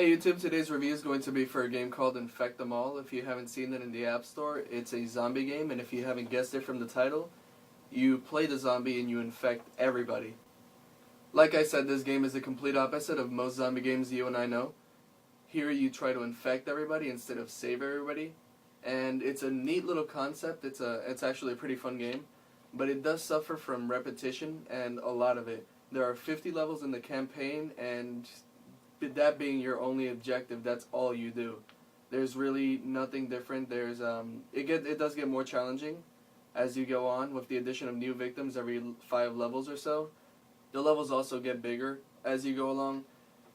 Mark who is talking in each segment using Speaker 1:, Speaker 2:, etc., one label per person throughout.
Speaker 1: Hey YouTube, today's review is going to be for a game called Infect Them All. If you haven't seen it in the App Store, it's a zombie game, and if you haven't guessed it from the title, you play the zombie and you infect everybody. Like I said, this game is the complete opposite of most zombie games you and I know. Here you try to infect everybody instead of save everybody, and it's a neat little concept. It's actually a pretty fun game, but it does suffer from repetition, and a lot of it. There are 50 levels in the campaign, and that being your only objective, that's all you do. There's really nothing different. It does get more challenging as you go on with the addition of new victims every 5 levels or so. The levels also get bigger as you go along,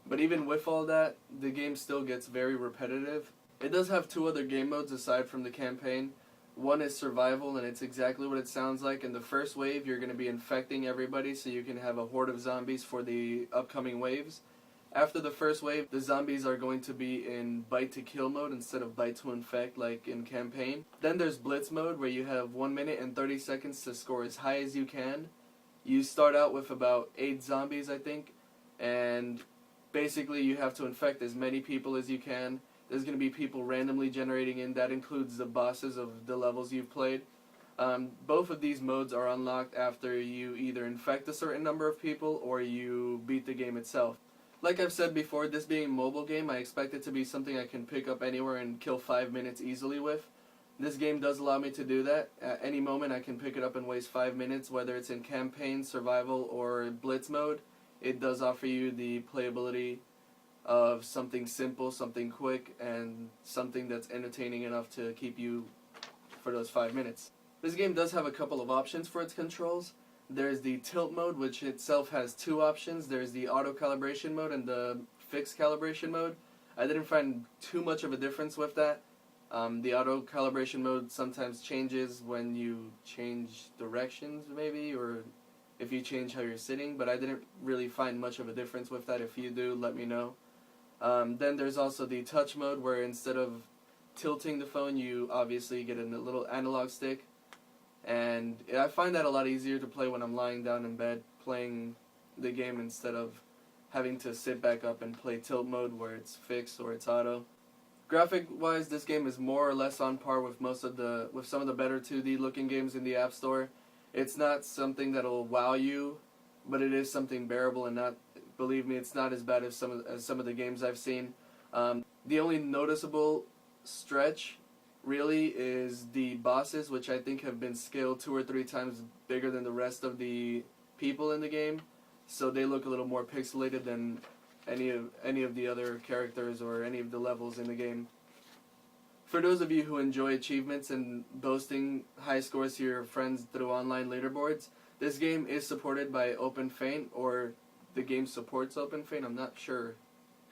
Speaker 1: but even with all that, the game still gets very repetitive. It does have 2 other game modes aside from the campaign. One is survival, and it's exactly what it sounds like. In the first wave, you're going to be infecting everybody so you can have a horde of zombies for the upcoming waves. After the first wave, the zombies are going to be in bite to kill mode instead of bite to infect like in campaign. Then there's blitz mode, where you have 1 minute and 30 seconds to score as high as you can. You start out with about 8 zombies, I think, and basically you have to infect as many people as you can. There's going to be people randomly generating in. That includes the bosses of the levels you've played. Both of these modes are unlocked after you either infect a certain number of people or you beat the game itself. Like I've said before, this being a mobile game, I expect it to be something I can pick up anywhere and kill 5 minutes easily with. This game does allow me to do that. At any moment I can pick it up and waste 5 minutes, whether it's in campaign, survival, or blitz mode. It does offer you the playability of something simple, something quick, and something that's entertaining enough to keep you for those 5 minutes. This game does have a couple of options for its controls. There's the tilt mode, which itself has 2 options. There's the auto calibration mode and the fixed calibration mode. I didn't find too much of a difference with that. The auto calibration mode sometimes changes when you change directions, maybe, or if you change how you're sitting, but I didn't really find much of a difference with that. If you do, let me know. Then there's also the touch mode, where instead of tilting the phone, you obviously get a little analog stick. And I find that a lot easier to play when I'm lying down in bed playing the game instead of having to sit back up and play tilt mode where it's fixed or it's auto. Graphic-wise, this game is more or less on par with some of the better 2D looking games in the App Store. It's not something that'll wow you, but it is something bearable, and believe me, it's not as bad as some of the games I've seen. The only noticeable stretch really is the bosses, which I think have been scaled 2 or 3 times bigger than the rest of the people in the game, so they look a little more pixelated than any of the other characters or any of the levels in the game. For those of you who enjoy achievements and boasting high scores to your friends through online leaderboards, this game is supported by OpenFeint, or the game supports OpenFeint. I'm not sure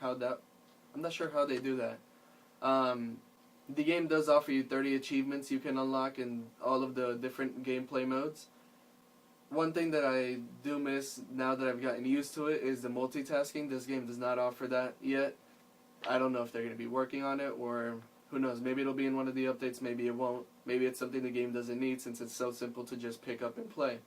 Speaker 1: how they do that. The game does offer you 30 achievements you can unlock in all of the different gameplay modes. One thing that I do miss now that I've gotten used to it is the multitasking. This game does not offer that yet. I don't know if they're going to be working on it, or who knows, maybe it'll be in one of the updates, maybe it won't. Maybe it's something the game doesn't need, since it's so simple to just pick up and play.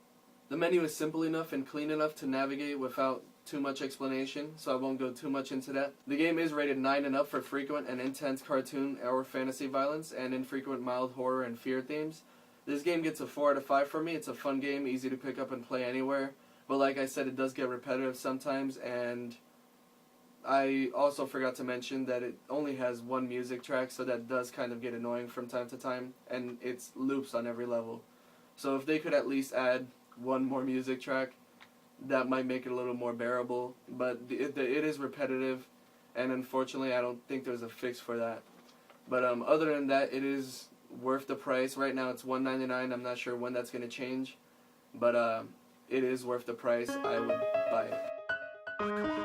Speaker 1: The menu is simple enough and clean enough to navigate without too much explanation, so I won't go too much into that. The game is rated 9 and up for frequent and intense cartoon or fantasy violence, and infrequent mild horror and fear themes. This game gets a 4 out of 5 for me. It's a fun game, easy to pick up and play anywhere, but like I said, it does get repetitive sometimes, and I also forgot to mention that it only has 1 music track, so that does kind of get annoying from time to time, and it's loops on every level. So if they could at least add 1 more music track, that might make it a little more bearable, but it is repetitive, and unfortunately I don't think there's a fix for that. But other than that, it is worth the price. Right now it's $1.99. I'm not sure when that's going to change, but it is worth the price. I would buy it.